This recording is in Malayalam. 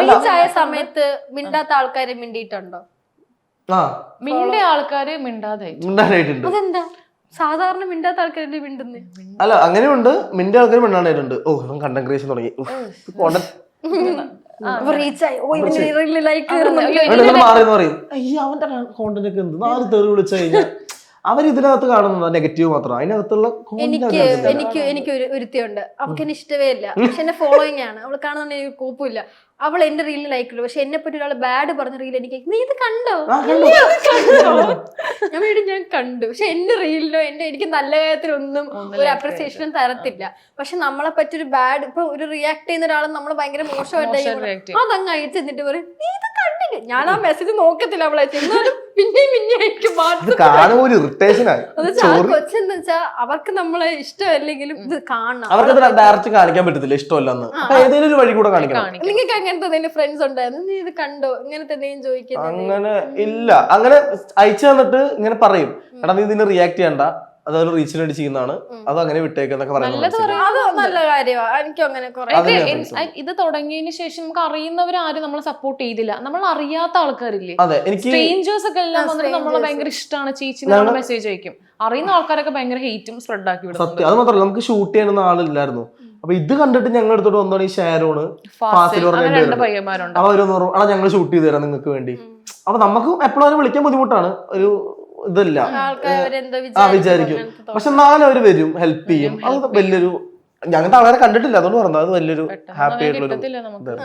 റീച്ച് ആയ സമയത്ത് മിണ്ടാത്ത ആൾക്കാരെ മിണ്ടിയിട്ടുണ്ടോ? മിണ്ടിയ ആൾക്കാര് മിണ്ടാനായിട്ടുണ്ട്. അതെന്താ സാധാരണ മിണ്ടാത്ത ആൾക്കാരെ മിണ്ടുന്നേ? അല്ല അങ്ങനെയുണ്ട്, മിണ്ടിയ ആൾക്കാർ മിണ്ടാനായിട്ടുണ്ട്. ഓ ഇവൻ കണ്ടന്റ് ക്രിയേഷൻ തുടങ്ങി, റീച്ചായി, ലൈക്ക് മാറിയെന്ന് പറയും. അയ്യോ അവന്റെ കോണ്ടന്റ് ഒക്കെ എന്ത് 4 തെറി വിളിച്ചു കഴിഞ്ഞാൽ അവർ ഇതിനകത്ത് കാണുന്നത് നെഗറ്റീവ് മാത്രം. അതിനകത്തുള്ള എനിക്ക് ഒരുത്തിയുണ്ട്, അവൾക്ക് എന്നെ ഇഷ്ടമേ ഇല്ല, പക്ഷെ എന്നെ ഫോളോയിങ് ആണ്. അവൾ കാണുന്നുണ്ട്, എനിക്ക് കുഴപ്പമില്ല. അവൾ എന്റെ റീലിൽ ലൈക്ക് ഇടും, പക്ഷെ എന്നെ പറ്റി ഒരാൾ ബാഡ് പറഞ്ഞ റീൽ എനിക്ക് നീ ഇത് കണ്ടോ ഞാൻ കണ്ടു, പക്ഷെ എന്റെ റീലിലോ എനിക്ക് നല്ല കാര്യത്തിലൊന്നും ഒരു അപ്രിസിയേഷനും തരത്തില്ല. പക്ഷെ നമ്മളെ പറ്റി ഒരു ബാഡ്, ഇപ്പൊ ഒരു റിയാക്ട് ചെയ്യുന്ന ഒരാൾ നമ്മൾ ഭയങ്കര മോശമായിട്ട് അതങ്ങ് അയച്ചു എന്നിട്ട് പറയും നീ ഇത് കണ്ടില്ല. ഞാൻ ആ മെസ്സേജ് നോക്കത്തില്ല അവളെ, എന്നാലും പിന്നെയും കൊച്ചെന്ന് വെച്ചാ അവർക്ക് നമ്മളെ ഇഷ്ടമല്ലെങ്കിലും ഇത് കാണണം. അവർക്ക് ഡയറക്റ്റ് കാണിക്കാൻ പറ്റത്തില്ല ഇഷ്ടമല്ലെന്ന്, ഏതെങ്കിലും ഒരു വഴി കൂടെ കാണിക്കണം. നിങ്ങൾക്ക് അങ്ങനത്തെ ഫ്രണ്ട്സ് ഉണ്ടായിരുന്നു, നീ ഇത് കണ്ടോ ഇങ്ങനത്തെ എന്തെങ്കിലും ചോദിക്കുന്നത്? അങ്ങനെ ഇല്ല, അങ്ങനെ അയച്ചു തന്നിട്ട് ഇങ്ങനെ പറയും, എടാ നീ ഇതിന് റിയാക്ട് ചെയ്യണ്ട, അതൊരു റീച്ചിന് വേണ്ടി ചെയ്യുന്നതാണ്, അത് അങ്ങനെ വിട്ടേക്കെന്നൊക്കെ പറയുന്നത് നല്ല കാര്യമാണ്. എനിക്കും അങ്ങനെ ഇത് തുടങ്ങിയതിന് ശേഷം നമുക്ക് അറിയുന്നവരാരും നമ്മളെ സപ്പോർട്ട് ചെയ്തില്ല, നമ്മൾ അറിയാത്ത ആൾക്കാരില്ലേ, സ്ട്രേഞ്ചേഴ്സ് ഒക്കെ എല്ലാം വന്നിട്ട് നമ്മളെ ഭയങ്കര ഇഷ്ടമാണ് ചേച്ചി മെസ്സേജ് അയക്കും. അറിയുന്ന ആൾക്കാരൊക്കെ ഭയങ്കര ഹെയ്റ്റും സ്പ്രെഡ് ആക്കി വിടും. സത്യം, അത് മാത്രമല്ല നമുക്ക് ഷൂട്ട് ചെയ്യാനൊന്നും ആളില്ലായിരുന്നു. അപ്പൊ ഇത് കണ്ടിട്ട് ഞങ്ങൾ എടുത്തോട്ട് വന്നോണ്ട് ഈ ഷാരോണ് ഫാസിൽ അവരൊന്നും ഞങ്ങൾ ഷൂട്ട് ചെയ്ത് തരാം നിങ്ങൾക്ക് വേണ്ടി. അപ്പൊ നമുക്ക് എപ്പോഴും വിളിക്കാൻ ബുദ്ധിമുട്ടാണ്, ഒരു ഇതില്ല വിചാരിക്കും. പക്ഷെ എന്നാലും അവര് വരും, ഹെൽപ്പ് ചെയ്യും. അത് വലിയൊരു, ഞങ്ങൾക്ക് ആൾക്കാരെ കണ്ടിട്ടില്ല അതുകൊണ്ട് പറഞ്ഞത്, അത് വലിയൊരു ഹാപ്പി ആയിട്ടുള്ള